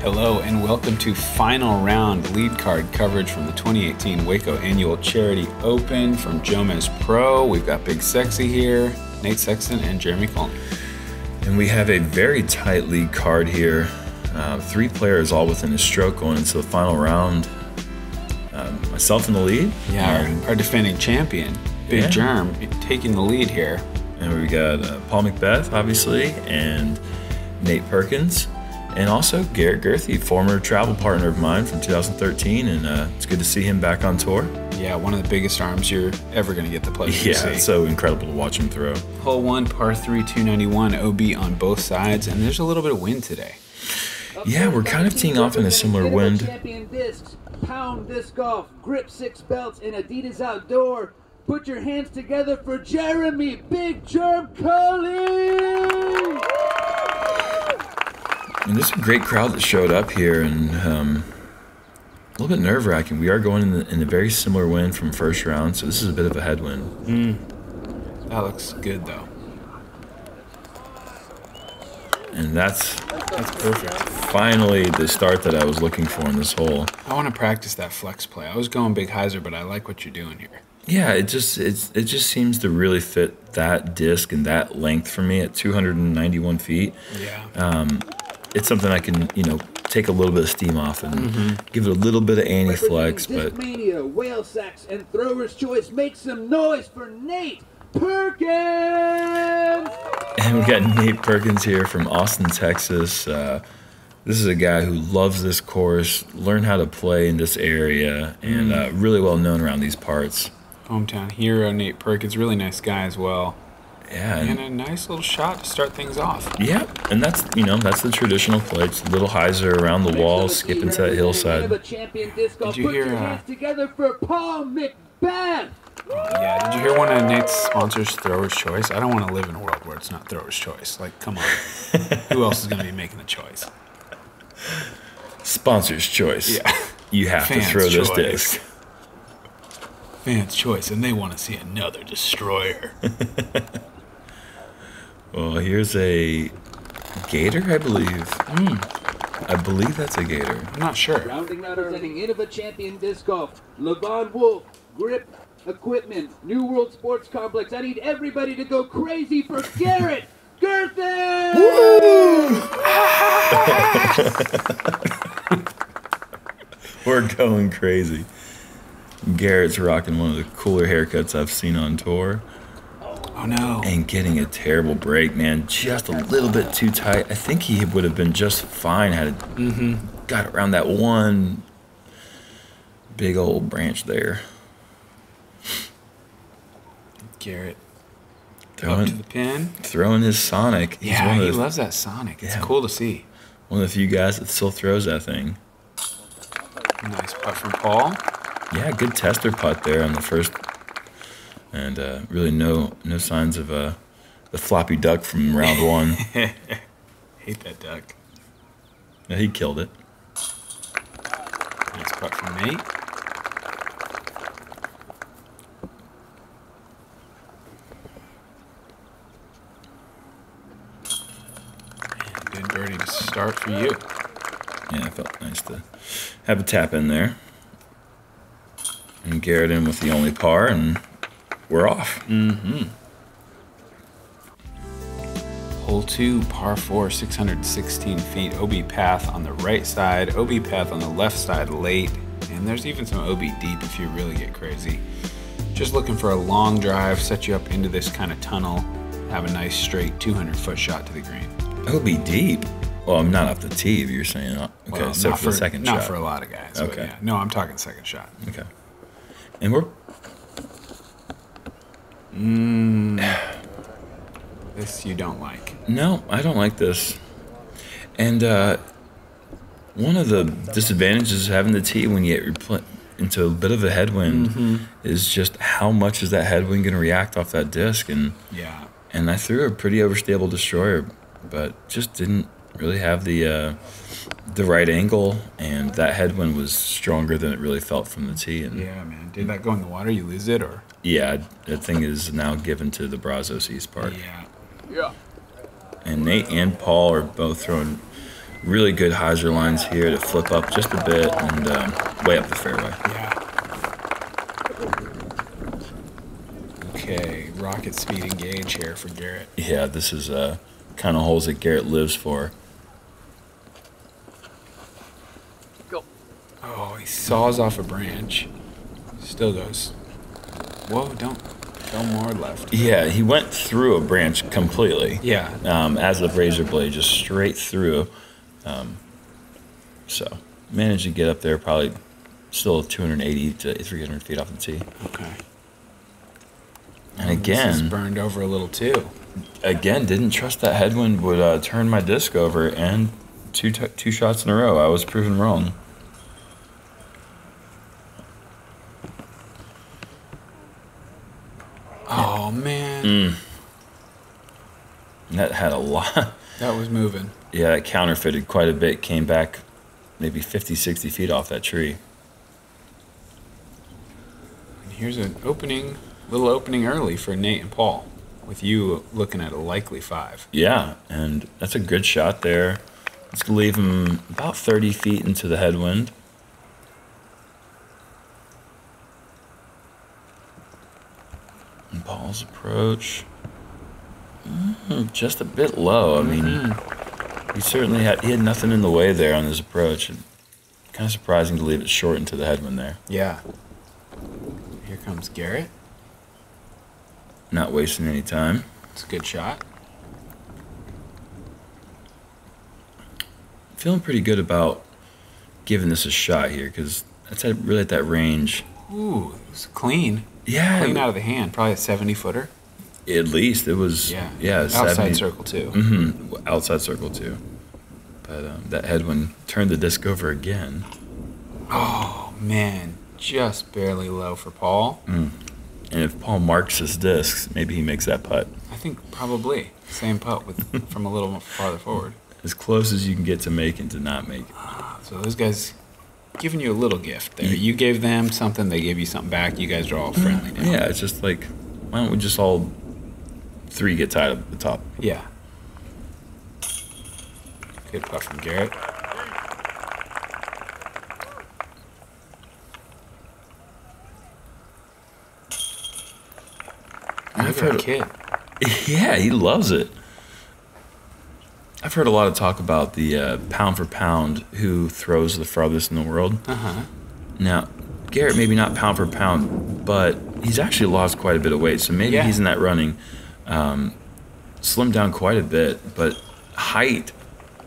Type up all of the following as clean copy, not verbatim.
Hello and welcome to final round lead card coverage from the 2018 Waco Annual Charity Open from JomezPro. We've got BigSexy here, Nate Sexton, and Jeremy Koling. And we have a very tight lead card here. 3 players all within a stroke going into the final round. Myself in the lead. Yeah, our defending champion, Big Germ, taking the lead here. And we got Paul McBeth, obviously, and Nate Perkins. And also Garrett Gurthie, former travel partner of mine from 2013, and it's good to see him back on tour. Yeah, one of the biggest arms you're ever going to get the pleasure to see. Yeah, it's so incredible to watch him throw. Hole 1, par 3, 291, OB on both sides, and there's a little bit of wind today. Yeah, we're kind of teeing off in a similar wind. Champion Discs, Pound Disc Golf, Grip 6 Belts, and Adidas Outdoor. Put your hands together for Jeremy Big Germ Koling! And there's a great crowd that showed up here, and a little bit nerve-wracking. We are going in a very similar wind from first round, so this is a bit of a headwind. That looks good, though. And that's perfect. Finally the start that I was looking for in this hole. I want to practice that flex play. I was going big hyzer, but I like what you're doing here. Yeah, it just seems to really fit that disc and that length for me at 291 feet. Yeah. It's something I can, take a little bit of steam off and give it a little bit of anti-flex. But Discmania, whale sacks, and thrower's choice. Make some noise for Nate Perkins! And we got Nate Perkins here from Austin, Texas. This is a guy who loves this course, learned how to play in this area, and really well known around these parts. Hometown hero, Nate Perkins, really nice guy as well. Yeah, and a nice little shot to start things off. Yeah, and that's the traditional play. It's a little hyzer around the wall, skip into that hillside. Did you hear? Put your hands together for Paul McBeth. Yeah, did you hear one of Nate's sponsors, Thrower's Choice? I don't want to live in a world where it's not Thrower's Choice. Like, come on, who else is going to be making the choice? Sponsor's choice. Yeah, you have to throw this disc. Fans' choice, and they want to see another destroyer. Well, here's a gator, I believe. I believe that's a gator. I'm not sure. Rounding out presenting Innova Champion Disc Golf, Levon Wolf, Grip Equipment, New World Sports Complex. I need everybody to go crazy for Garrett Gurthie! We're going crazy. Garrett's rocking one of the cooler haircuts I've seen on tour. Oh no. And getting a terrible break, man. Just a little bit too tight. I think he would have been just fine had it got around that one big old branch there. Garrett throwing up to the pin. Throwing his Sonic. Yeah, he loves that Sonic. It's cool to see. One of the few guys that still throws that thing. Nice putt from Paul. Yeah, good tester putt there on the first. And really no signs of the floppy duck from round 1. Hate that duck. Yeah, he killed it. Nice putt from Nate. And good birdie to start for you. Yeah, it felt nice to have a tap in there. And Garrett in with the only par, and we're off. Hole 2, par 4, 616 feet. OB path on the right side, OB path on the left side late, and there's even some OB deep if you really get crazy. Just looking for a long drive, set you up into this kind of tunnel, have a nice straight 200-foot shot to the green. OB deep? Well, I'm not off the tee, if you're saying. Okay, well, so for the second shot. Not for a lot of guys. Okay. Yeah. No, I'm talking second shot. Okay. And we're... This you don't like. No, I don't like this. And one of the disadvantages of having the tee when you get into a bit of a headwind is just how much is that headwind going to react off that disc. And I threw a pretty overstable destroyer, but just didn't really have the right angle, and that headwind was stronger than it really felt from the tee. And yeah, man. Did that go in the water? You lose it, or? Yeah, that thing is now given to the Brazos East Park. Yeah. Yeah. And Nate and Paul are both throwing Really good hyzer lines here to flip up just a bit and way up the fairway. Yeah. Okay, rocket speed engage here for Garrett. Yeah, this is kind of holes that Garrett lives for. Go. Oh, he saws off a branch. Still goes. Whoa, don't go more left. Yeah, he went through a branch completely. Yeah. As a razor blade, just straight through. So managed to get up there, probably still 280 to 300 feet off the tee. Okay. And again, this is burned over a little too. Again, didn't trust that headwind would turn my disc over, and two shots in a row, I was proven wrong. Oh man. That had a lot. That was moving. Yeah, that counterfeited quite a bit. Came back maybe 50, 60 feet off that tree. And here's an opening, little opening early for Nate and Paul, with you looking at a likely 5. Yeah, and that's a good shot there. Let's leave him about 30 feet into the headwind. And Paul's approach. Just a bit low. I mean, he certainly had nothing in the way there on his approach. Kind of surprising to leave it short into the headwind there. Yeah. Here comes Garrett. Not wasting any time. It's a good shot. Feeling pretty good about giving this a shot here because that's really at that range. Ooh, it was clean. Yeah. Clean out of the hand. Probably a 70-footer. At least it was. Yeah. Outside 70. circle too. Outside circle too. But that headwind turned the disc over again. Oh man, just barely low for Paul. And if Paul marks his discs, maybe he makes that putt. I think probably same putt with from a little farther forward. As close as you can get to making to not make it. So those guys giving you a little gift there. You gave them something, they gave you something back. You guys are all friendly now. Yeah, it's just like, why don't we just all 3 get tied up at the top? Yeah. Good putt from Garrett. I've heard a kid. Yeah, he loves it. I've heard a lot of talk about the pound for pound who throws the farthest in the world. Now, Garrett maybe not pound for pound, but he's actually lost quite a bit of weight, so maybe he's in that running. Slimmed down quite a bit, but height,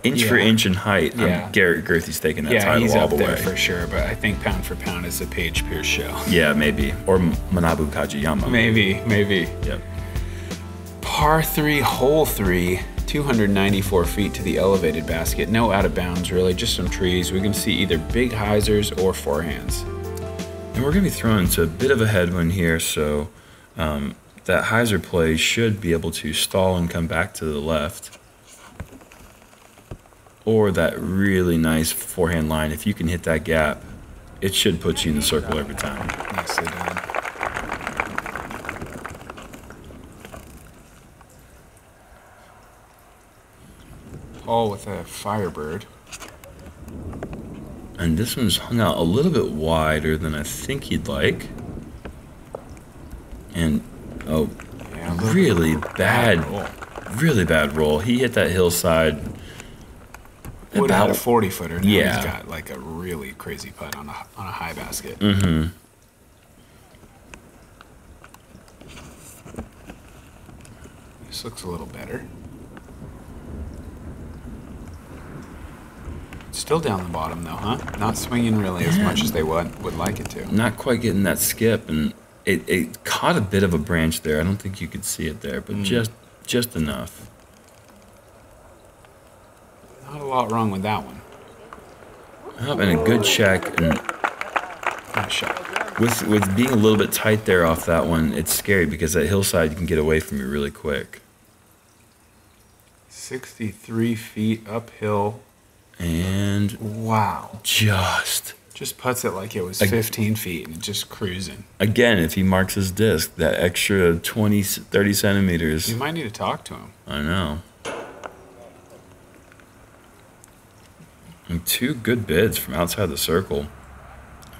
inch for inch in height, Garrett Gurthie's taking that title he's all up the there way. for sure, but I think pound for pound is a Paige Pierce show. Yeah, maybe. Or Manabu Kajiyama. Maybe. Yep. Par 3, hole 3, 294 feet to the elevated basket. No out of bounds, really, just some trees. We can see either big hyzers or forehands. And we're going to be thrown into a bit of a headwind here, so that hyzer play should be able to stall and come back to the left. Or that really nice forehand line. If you can hit that gap, it should put you in the circle every time. Nicely done. Paul with a Firebird. And this one's hung out a little bit wider than I think he'd like. And, really bad roll. He hit that hillside. Would have had a 40-footer. Now he's got like a really crazy putt on a high basket. This looks a little better. Still down the bottom though, huh? Not swinging really as much as they would like it to. Not quite getting that skip, and it caught a bit of a branch there. I don't think you could see it there, but just enough. Not a lot wrong with that one. And a good check, and Nice shot. with being a little bit tight there off that one, it's scary because that hillside can get away from you really quick. 63 feet uphill. And wow. Just puts it like it was 15 feet and just cruising. Again, if he marks his disc, that extra 20, 30 centimeters. You might need to talk to him. I know. And 2 good bids from outside the circle.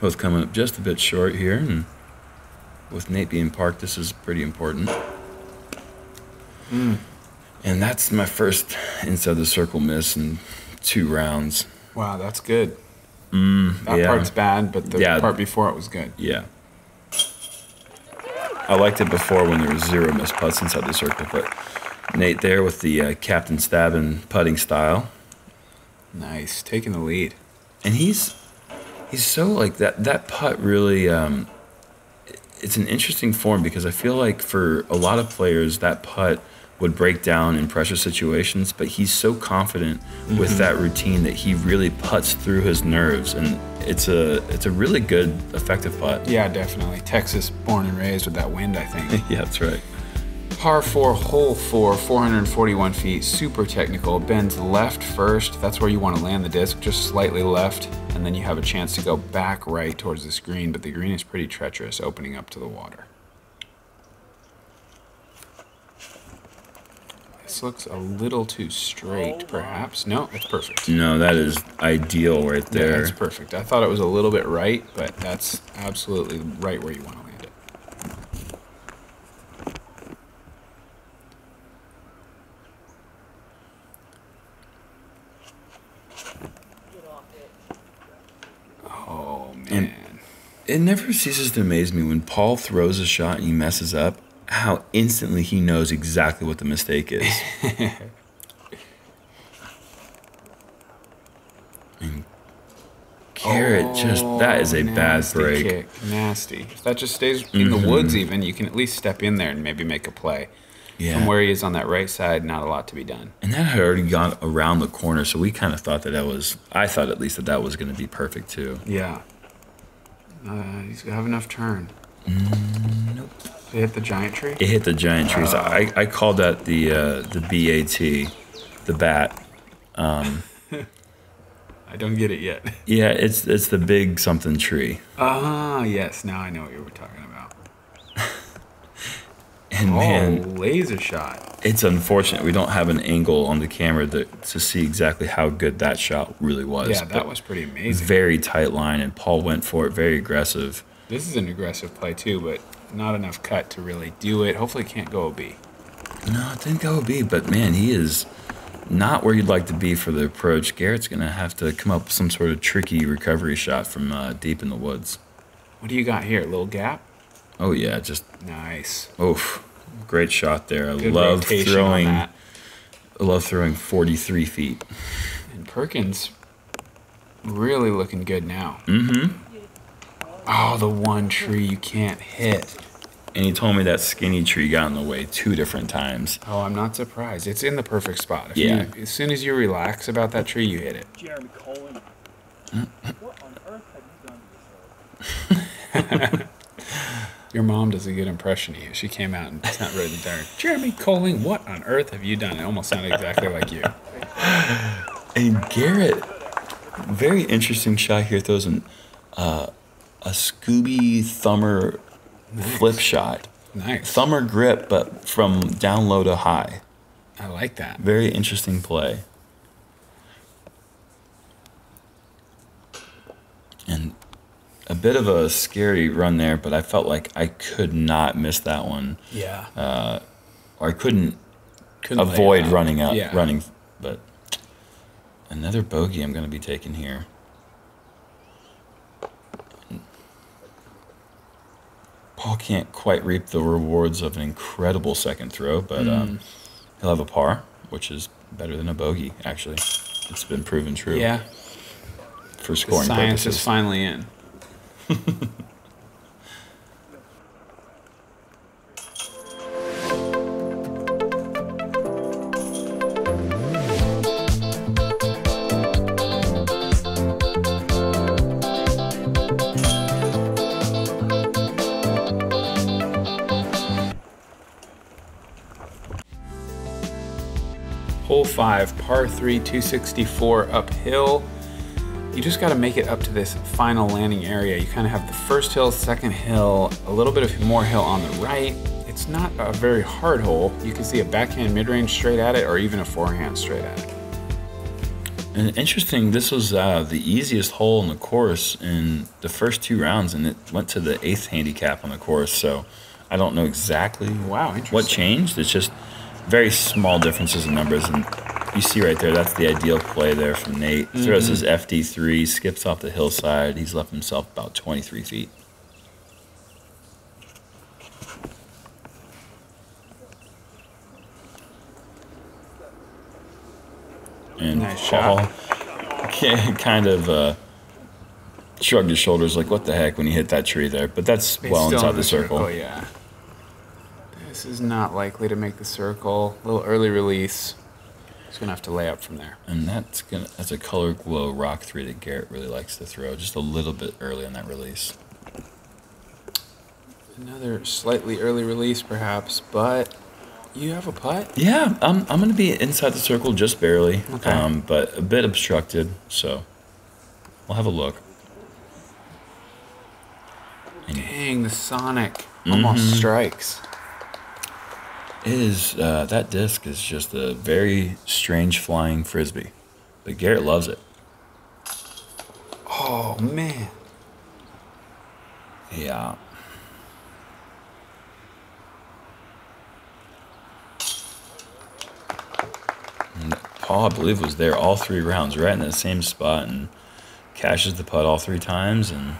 Both coming up just a bit short here, and with Nate being parked, this is pretty important. And that's my first inside the circle miss in 2 rounds. Wow, that's good. That part's bad, but the part before it was good. Yeah. I liked it before when there was 0 missed putts inside the circle, but Nate there with the Captain Stabbin putting style. Nice, taking the lead. And he's so like that putt really, it's an interesting form because I feel like for a lot of players that putt would break down in pressure situations, but he's so confident with that routine that he really putts through his nerves, and it's a really good effective putt. Yeah, definitely. Texas born and raised with that wind, I think. Yeah, that's right. Par 4, hole 4, 441 feet, super technical. Bends left first. That's where you want to land the disc, just slightly left, and then you have a chance to go back right towards this green, but the green is pretty treacherous, opening up to the water. This looks a little too straight, perhaps. No, it's perfect. No, that is ideal right there. Yeah, that's perfect. I thought it was a little bit right, but that's absolutely right where you want to land it. Oh, man. And it never ceases to amaze me when Paul throws a shot and he messes up, how instantly he knows exactly what the mistake is. And Garrett that is a bad break. Kick. Nasty. If that just stays in the woods even, you can at least step in there and maybe make a play. Yeah. From where he is on that right side, not a lot to be done. And that had already gone around the corner, so we kind of thought I thought at least that was going to be perfect too. Yeah. He's going to have enough turn. Nope. Did it hit the giant tree? It hit the giant trees. I called that the BAT, the bat. I don't get it yet. Yeah, it's the big something tree. Yes. Now I know what you were talking about. And man, laser shot. It's unfortunate we don't have an angle on the camera to see exactly how good that shot really was. Yeah, that was pretty amazing. Very tight line, and Paul went for it, very aggressive. This is an aggressive play too, but not enough cut to really do it. Hopefully it can't go OB. No, it didn't go OB, but man, he is not where you'd like to be for the approach. Garrett's going to have to come up with some sort of tricky recovery shot from deep in the woods. What do you got here? A little gap? Oh, yeah, just... Nice. Oof. Great shot there. Good rotation on that. I love throwing 43 feet. And Perkins really looking good now. Oh, the one tree you can't hit. And he told me that skinny tree got in the way 2 different times. Oh, I'm not surprised. It's in the perfect spot. As soon as you relax about that tree, you hit it. Jeremy Koling. What on earth have you done to yourself? Your mom does a good impression of you. She came out and wrote it down. Jeremy Koling, what on earth have you done? It almost sounded exactly like you. And Garrett, very interesting shot here. Throws a Scooby Thumber flip shot. Nice. Thumber grip, but from down low to high. I like that. Very interesting play. And a bit of a scary run there, but I felt like I could not miss that one. Yeah. Or I couldn't avoid running out, yeah. But another bogey I'm going to be taking here. Paul can't quite reap the rewards of an incredible second throw, but he'll have a par, which is better than a bogey, actually. It's been proven true. Yeah. For scoring the science purposes. is finally in. Hole 5, par 3, 264 uphill. You just got to make it up to this final landing area. You kind of have the first hill, second hill, a little bit of more hill on the right. It's not a very hard hole. You can see a backhand mid-range straight at it or even a forehand straight at it. And interesting, this was the easiest hole in the course in the first 2 rounds, and it went to the 8th handicap on the course. So I don't know exactly what changed. It's just very small differences in numbers. And you see right there, that's the ideal play there from Nate. Throws his FD3, skips off the hillside. He's left himself about 23 feet. And nice Paul shot. kind of shrugged his shoulders like, what the heck, when he hit that tree there. But that's well inside the circle. Yeah. This is not likely to make the circle. A little early release. He's going to have to lay up from there. And that's a color glow rock 3 that Garrett really likes to throw, just a little bit early on that release. Another slightly early release, perhaps, but you have a putt? Yeah, I'm going to be inside the circle just barely, Okay. but a bit obstructed, so we'll have a look. Dang, the Sonic almost strikes. It is, that disc is just a very strange flying frisbee, but Garrett loves it. Oh, man. Yeah. And Paul, I believe, was there all 3 rounds, right in the same spot, and cashes the putt all 3 times. And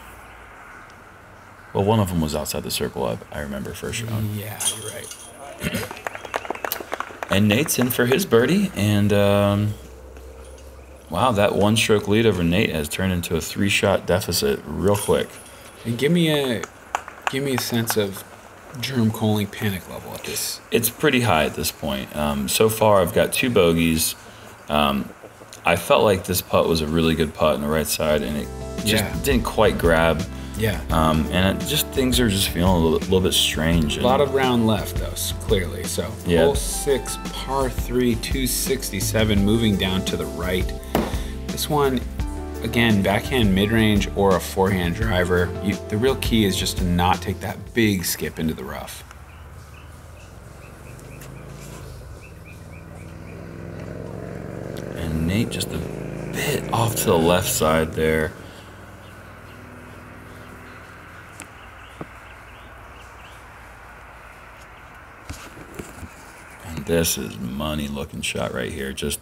well, one of them was outside the circle. I remember first round. Yeah, you're right. And Nate's in for his birdie, and wow, that 1-stroke lead over Nate has turned into a 3-shot deficit real quick. And give me a sense of Jerome Koling panic level at this. It's pretty high at this point. So far, I've got 2 bogeys. I felt like this putt was a really good putt on the right side, and it just didn't quite grab. Yeah. And things are just feeling a little bit strange. A lot of round left, though, clearly. So, yeah. Hole 6, par 3, 267, moving down to the right. This one, again, backhand mid-range or a forehand driver. The real key is just to not take that big skip into the rough. And Nate just a bit off to the left side there. And this is money-looking shot right here. Just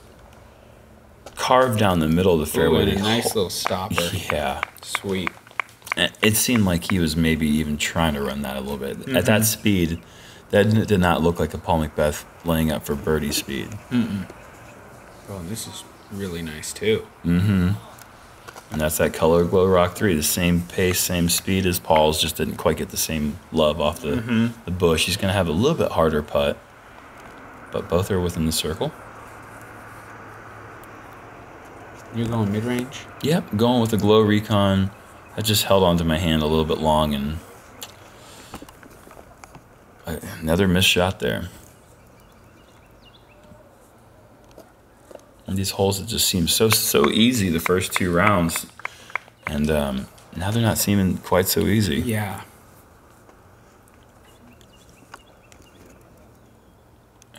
carved down the middle of the fairway. Ooh, and a nice little stopper. Yeah. Sweet. It seemed like he was maybe even trying to run that a little bit. At that speed, that did not look like a Paul McBeth laying up for birdie speed. Oh, this is really nice, too. And that's that color glow rock 3. The same pace, same speed as Paul's, just didn't quite get the same love off the bush. He's going to have a little bit harder putt, but both are within the circle. You're going mid-range? Yep, going with the glow recon. I just held onto my hand a little bit long, and another missed shot there. And these holes that just seem so easy the first 2 rounds, and now they're not seeming quite so easy. Yeah.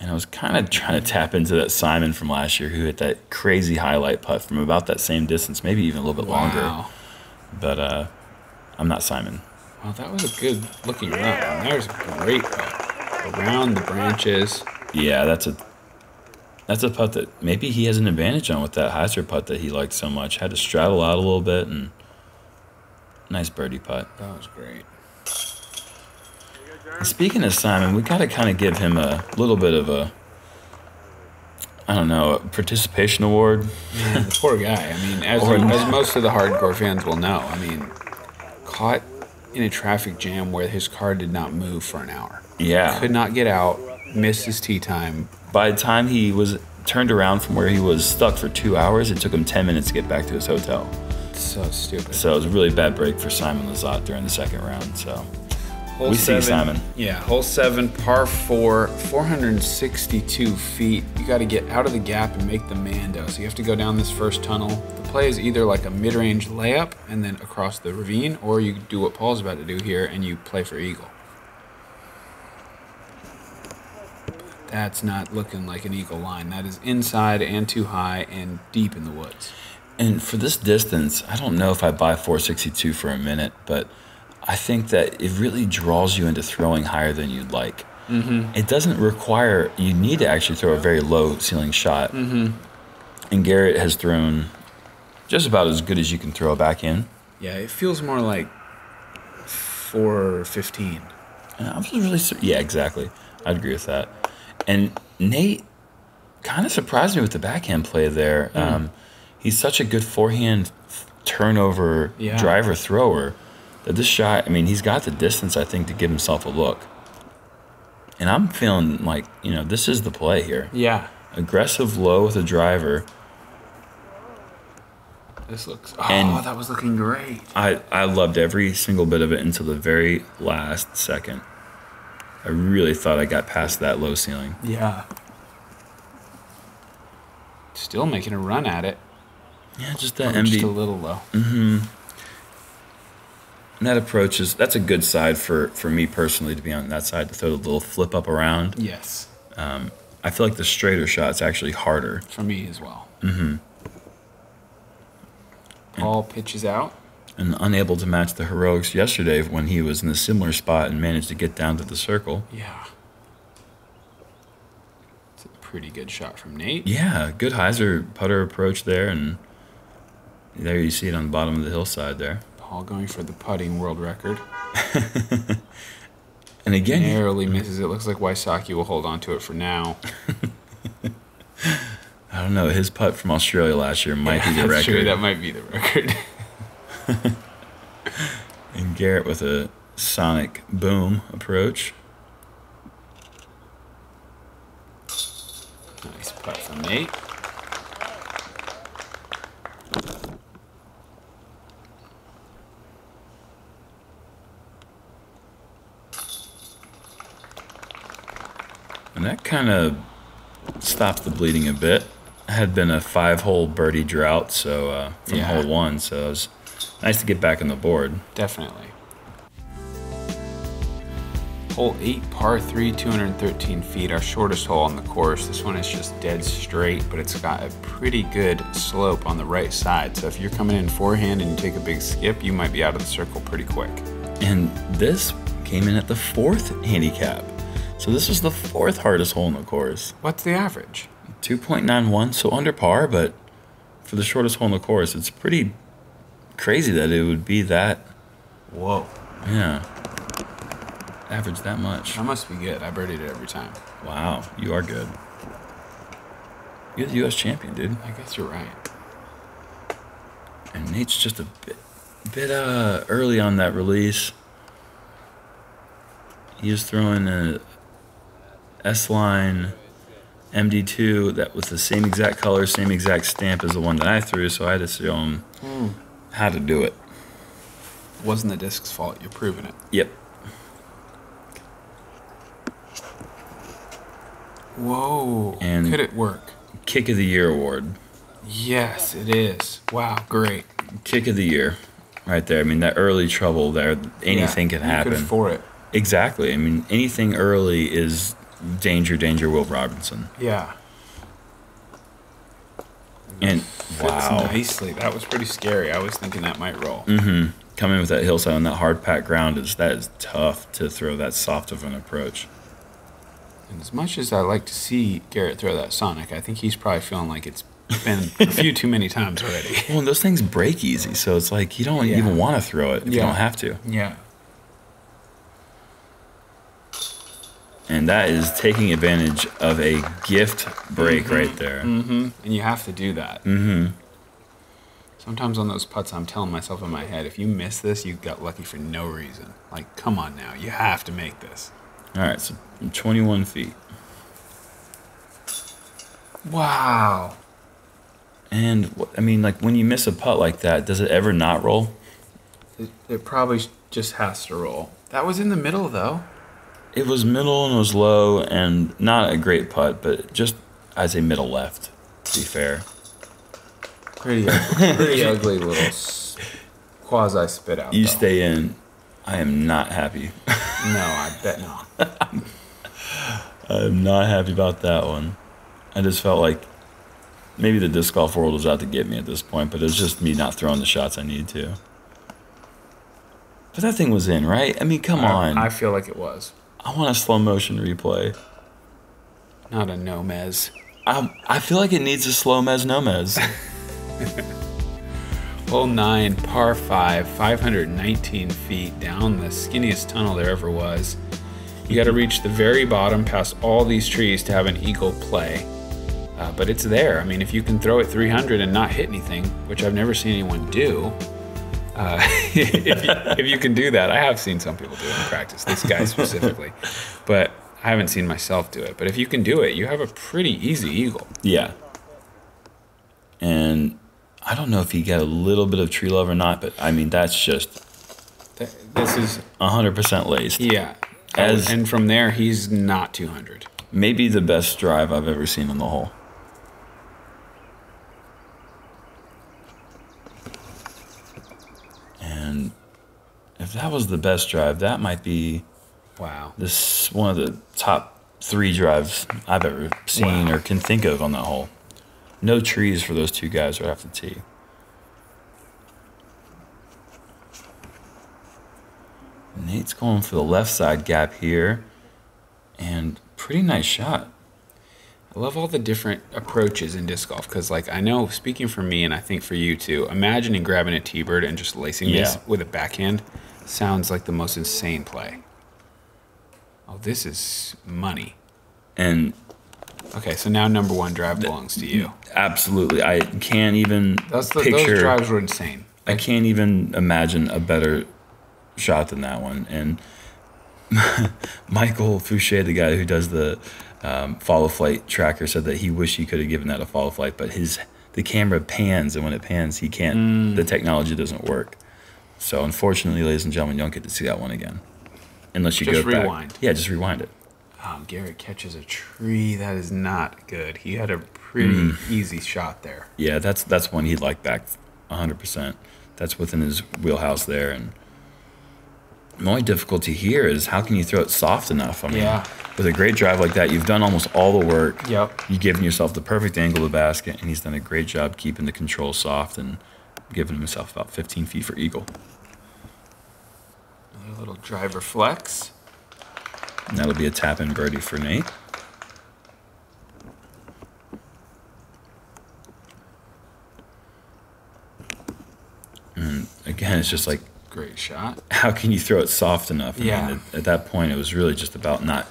And I was kind of trying to tap into that Simon from last year who hit that crazy highlight putt from about that same distance, maybe even a little bit longer. But I'm not Simon. Well, that was a good looking run. And there's a great putt around the branches. Yeah, that's a putt that maybe he has an advantage on with that hyzer putt that he liked so much. Had to straddle out a little bit, and nice birdie putt. That was great. And speaking of Simon, we got to kind of give him a little bit of a, I don't know, a participation award. Man, the poor guy. I mean, as most of the hardcore fans will know, I mean, caught in a traffic jam where his car did not move for an hour. Yeah. Could not get out, missed his tee time. By the time he was turned around from where he was stuck for 2 hours, it took him 10 minutes to get back to his hotel. So stupid. So it was a really bad break for Simon Lizotte during the second round. So Hole we 7, see Simon. Yeah, hole 7, par 4, 462 feet. You got to get out of the gap and make the Mando. So you have to go down this first tunnel. The play is either like a mid-range layup and then across the ravine, or you do what Paul's about to do here and you play for eagle. That's not looking like an eagle line. That is inside and too high and deep in the woods. And for this distance, I don't know if I buy 462 for a minute, but I think that it really draws you into throwing higher than you'd like. Mm-hmm. It doesn't require, you need to actually throw a very low ceiling shot. Mm-hmm. And Garrett has thrown just about as good as you can throw a back in. Yeah, it feels more like 415. I was really, yeah, exactly. I'd agree with that. And Nate kind of surprised me with the backhand play there. He's such a good forehand turnover driver thrower that this shot, I mean, he's got the distance, I think, to give himself a look. And I'm feeling like, you know, this is the play here. Yeah. Aggressive low with a driver. This looks, that was looking great. I loved every single bit of it until the very last second. I really thought I got past that low ceiling. Yeah. Still making a run at it. Yeah, just that MD. Just a little low. Mm-hmm. And that approach is, that's a good side for me personally to be on that side, to throw the little flip up around. Yes. I feel like the straighter shot's actually harder. For me as well. Mm-hmm. Paul pitches out. And unable to match the heroics yesterday when he was in a similar spot and managed to get down to the circle. Yeah. It's a pretty good shot from Nate. Yeah, good hyzer putter approach there, and there you see it on the bottom of the hillside there. Paul going for the putting world record. And again, narrowly misses it. Looks like Wysocki will hold on to it for now. I don't know. His putt from Australia last year might be the record. That's true. That might be the record. And Garrett with a sonic boom approach. Nice putt from Nate. And that kind of stopped the bleeding a bit. It had been a 5-hole birdie drought from hole 1, so it was nice to get back on the board. Definitely. Hole 8, par 3, 213 feet, our shortest hole on the course. This one is just dead straight, but it's got a pretty good slope on the right side. So if you're coming in forehand and you take a big skip, you might be out of the circle pretty quick. And this came in at the 4th handicap. So this was the 4th hardest hole in the course. What's the average? 2.91, so under par, but for the shortest hole in the course, it's pretty crazy that it would be that. Whoa. Yeah. Average that much. That must be good. I birdied it every time. Wow, you are good. You're the U.S. champion, dude. I guess you're right. And Nate's just a bit early on that release. He was throwing a S-line MD2 that was the same exact color, same exact stamp as the one that I threw, so I had to show him how to do it. It wasn't the disc's fault. You're proving it. Yep. Whoa. And could it work? Kick of the Year award. Yes, it is. Wow, great. Kick of the Year right there. I mean, that early trouble there, anything can happen. Good for it. Exactly. I mean, anything early is danger, danger, Will Robinson. Yeah. And wow. Nicely. That was pretty scary. I was thinking that might roll. Mm-hmm. Coming with that hillside on that hard packed ground, that is tough to throw that soft of an approach. And as much as I like to see Garrett throw that sonic, I think he's probably feeling like it's been a few too many times already. Well, and those things break easy, so it's like you don't even want to throw it if you don't have to. Yeah. And that is taking advantage of a gift break right there. Mm-hmm. And you have to do that. Mm-hmm. Sometimes on those putts, I'm telling myself in my head, if you miss this, you got lucky for no reason. Like, come on now. You have to make this. All right, so 21 feet. Wow. And, I mean, like, when you miss a putt like that, does it ever not roll? It probably just has to roll. That was in the middle, though. It was middle and it was low and not a great putt, but just, I'd say middle left, to be fair. Pretty ugly little quasi spit out. You though. Stay in. I am not happy. No, I bet not. I'm not happy about that one. I just felt like maybe the disc golf world was out to get me at this point, but it's just me not throwing the shots I need to. But that thing was in, right? I mean, come on. I feel like it was. I want a slow motion replay. Not a NoMez. I feel like it needs a SloMez NoMez. Hole 9, par 5, 519 feet down the skinniest tunnel there ever was. You got to reach the very bottom past all these trees to have an eagle play. But it's there. I mean, if you can throw it 300 and not hit anything, which I've never seen anyone do, if you can do that, I have seen some people do it in practice, this guy specifically, but I haven't seen myself do it. But if you can do it, you have a pretty easy eagle. Yeah. And I don't know if he got a little bit of tree love or not, but I mean, that's just... This is 100% laced. Yeah. And from there, he's not 200. Maybe the best drive I've ever seen on the hole. And if that was the best drive, that might be this one of the top 3 drives I've ever seen or can think of on that hole. No trees for those 2 guys right off the tee. Nate's going for the left side gap here, and pretty nice shot. I love all the different approaches in disc golf because, like, I know, speaking for me and I think for you too, imagining grabbing a T-bird and just lacing this with a backhand sounds like the most insane play. Oh, this is money. And okay, so now number 1 drive belongs to you. Absolutely. I can't even picture... Those drives were insane. I can't even imagine a better shot than that one. And Michael Fouché, the guy who does the FollowFlight tracker, said that he wished he could have given that a FollowFlight, but the camera pans, and when it pans, he can't. The technology doesn't work. So unfortunately, ladies and gentlemen, you don't get to see that one again, unless you just go back. rewind. Yeah, just rewind it. Garrett catches a tree. That is not good. He had a pretty easy shot there. Yeah, that's one he'd like back 100%. That's within his wheelhouse there. And the only difficulty here is how can you throw it soft enough? I mean, with a great drive like that, you've done almost all the work. Yep. You've given yourself the perfect angle of the basket, and he's done a great job keeping the control soft and giving himself about 15 feet for eagle. Another little driver flex. And that'll be a tap-in birdie for Nate. And again, it's just like, great shot. How can you throw it soft enough? I mean, at that point, it was really just about not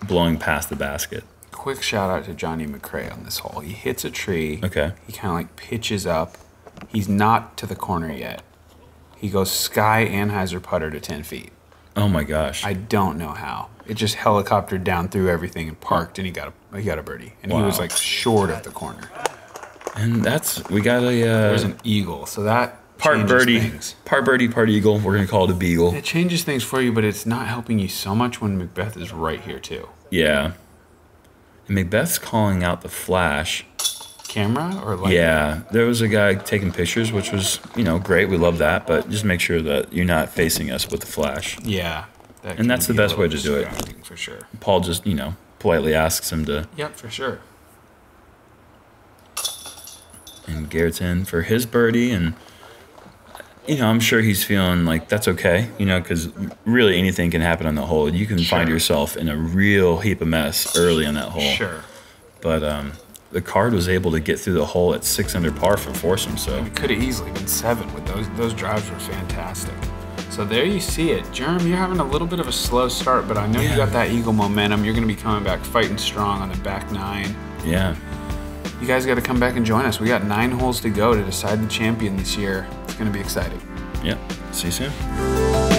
blowing past the basket. Quick shout out to Johnny McRae on this hole. He hits a tree. Okay. He kind of like pitches up. He's not to the corner yet. He goes sky Anheuser putter to 10 feet. Oh my gosh. I don't know how. It just helicoptered down through everything and parked, and he got a birdie. And he was like short of the corner. And we got a... There's an eagle, so that part birdie, things. Part birdie, part eagle. We're going to call it a beagle. It changes things for you, but it's not helping you so much when McBeth is right here too. Yeah. And McBeth's calling out the flash. Camera or like? Yeah, there was a guy taking pictures, which was, great. We love that, but just make sure that you're not facing us with the flash. Yeah. And that's the best way to do it. For sure. Paul just, politely asks him to. Yep, for sure. And Garrett's in for his birdie, and I'm sure he's feeling like that's okay, because really anything can happen on the hole. You can find yourself in a real heap of mess early on that hole. Sure. But the card was able to get through the hole at 6 under par for foursome. So it could have easily been 7 with those drives were fantastic. So there you see it. Jerm, you're having a little bit of a slow start, but I know you got that eagle momentum. You're going to be coming back fighting strong on the back 9. Yeah. You guys got to come back and join us. We got 9 holes to go to decide the champion this year. It's going to be exciting. Yep. See you soon.